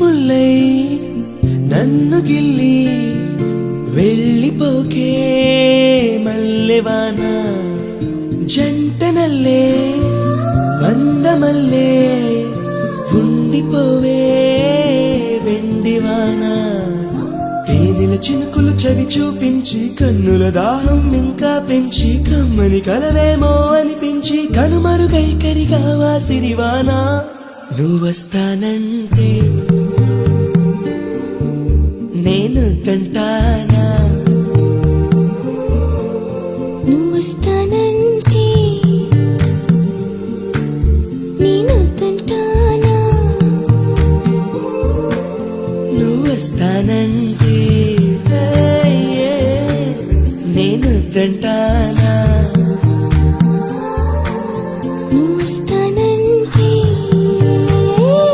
ముల్లై నన్ను గిల్లి వెళ్ళిపోకే మల్లెవాన జంటనల్లే అందమల్లే ఉండిపోవే వెండివాన తేనెల చినుకులు చవి చూపించి కన్నుల దాహం ఇంకా పెంచి కమ్మని కలవేమో అనిపించి కనుమరుగై కరిగావా సిరివానా నువ్వొస్తానంటే నేను తంటానా నువ్వొస్తానంటే నేను తంటానా నువ్వొస్తానంటే నేను తంటానా